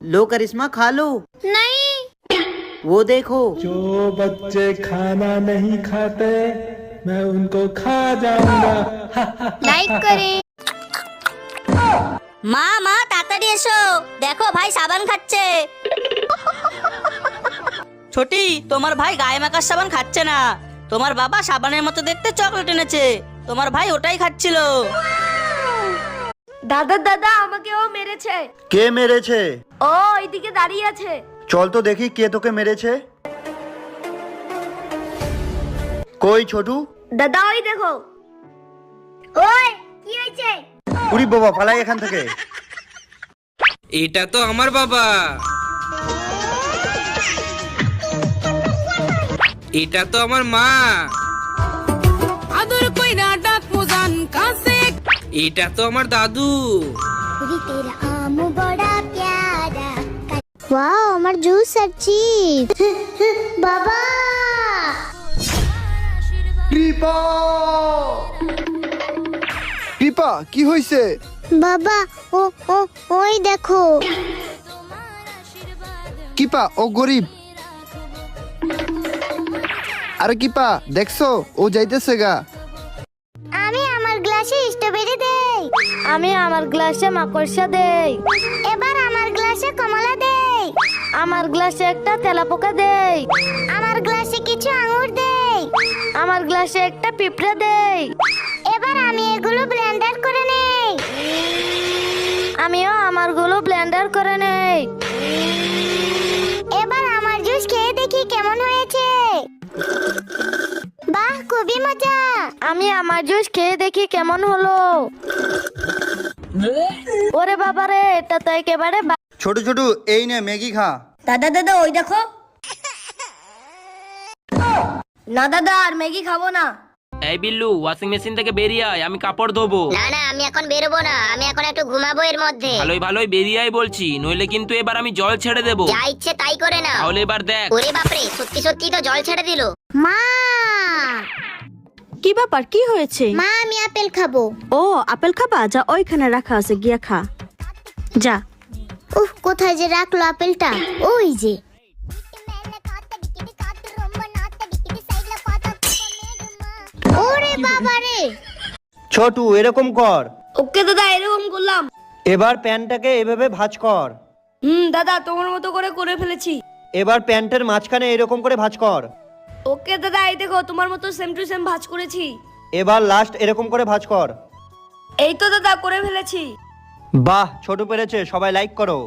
लो करिश्मा खा लो। नहीं। वो देखो। जो बच्चे खाना नहीं खाते मैं उनको खा जाऊंगा। লাইক করে। মা মা তাড়াতাড়ি এসো, দেখো ভাই সাবান খাচ্ছে। ছোটি, তোমার ভাই গায়ে মাখার সাবান খাচ্ছে না, তোমার বাবা সাবানের মতো দেখতে চকলেট এনেছে, তোমার ভাই ওটাই খাচ্ছিল। দাদা দাদা আমাকে ও মেরেছে। কে মেরেছে? ও এইদিকে দাঁড়িয়ে আছে। চল তো দেখি কে তোকে মেরেছে। কই ছোটু? দাদা ওই দেখো। ওই কি হয়েছে? উরি বাবা, পালাই এখান থেকে। এটা তো আমার বাবা, এটা তো আমার মা, আদর কইরা ডাক মোজান কাছে, এটা তো আমার দাদু। तेरा आम बड़ा प्यारा। वाओ আমার জুস আছে। বাবা কৃপা কি হইছে? বাবা ও ও ওই দেখো। কৃপা ও গরিব। আরে কৃপা দেখছো ও যাইতেছে গা। আমি আমার গ্লাসে স্ট্রবেরি দেই। আমি আমার গ্লাসে মাকড়সা দেই। এবার আমার গ্লাসে কমলা দেই। আমার গ্লাসে একটা তেলাপোকা দেই। আমার গ্লাসে কিছু আঙ্গুর দেই। আমার গ্লাসে একটা পিঁপড়া দেই। এবার আমি এগুলো ব্লেন্ডার করে নেই। আমিও আমারগুলো ব্লেন্ডার করে নেই। এবার আমার জুস খেয়ে দেখি কেমন হয়েছে। বাহ খুবই মজা। আমি আমার জুস খেয়ে দেখি কেমন হলো। ওরে বাবারে, এটা তো একেবারে ছোট ছোট এই নে ম্যাগি খা। দাদা দাদা ওই দেখো। না দাদা আর ম্যাগি খাবো না। এই বিল্লু, ওয়াশিং মেশিন থেকে বেরিয়ে আয়, আমি কাপড় ধোবো। না না, আমি এখন বেরোবো না, আমি এখন একটু ঘুমাবো এর মধ্যে। ভালোই ভালোই বেরিয়ে আয় বলছি, নইলে কিন্তু এবার আমি জল ছেড়ে দেবো। যা ইচ্ছে তাই করে না। তাহলে এবার দেখ। ওরে বাপরে, সত্যি সত্যি তো জল ছেড়ে দিল। মা কি ব্যাপার, কি হয়েছে? মা আমি আপেল খাবো। ও আপেল খাবা? যা ওইখানে রাখা আছে, গিয়া খা যা। উফ কোথায় যে রাখলো আপেলটা? ওই যে। ওরে বাবা রে। ছোটু এরকম কর। ওকে দাদা এরকম করলাম। এবার প্যানটাকে এভাবে ভাঁজ কর। দাদা তোমার মতো করে করে ফেলেছি। এবার প্যান্টের মাঝখানে এরকম করে ভাঁজ কর। ওকে দাদা এই দেখো তোমার মতো সেম টু সেম ভাঁজ করেছি। এবার লাস্ট এরকম করে ভাঁজ কর। এই তো দাদা করে ফেলেছি। বাহ, ছোট পেরেছে, সবাই লাইক করো।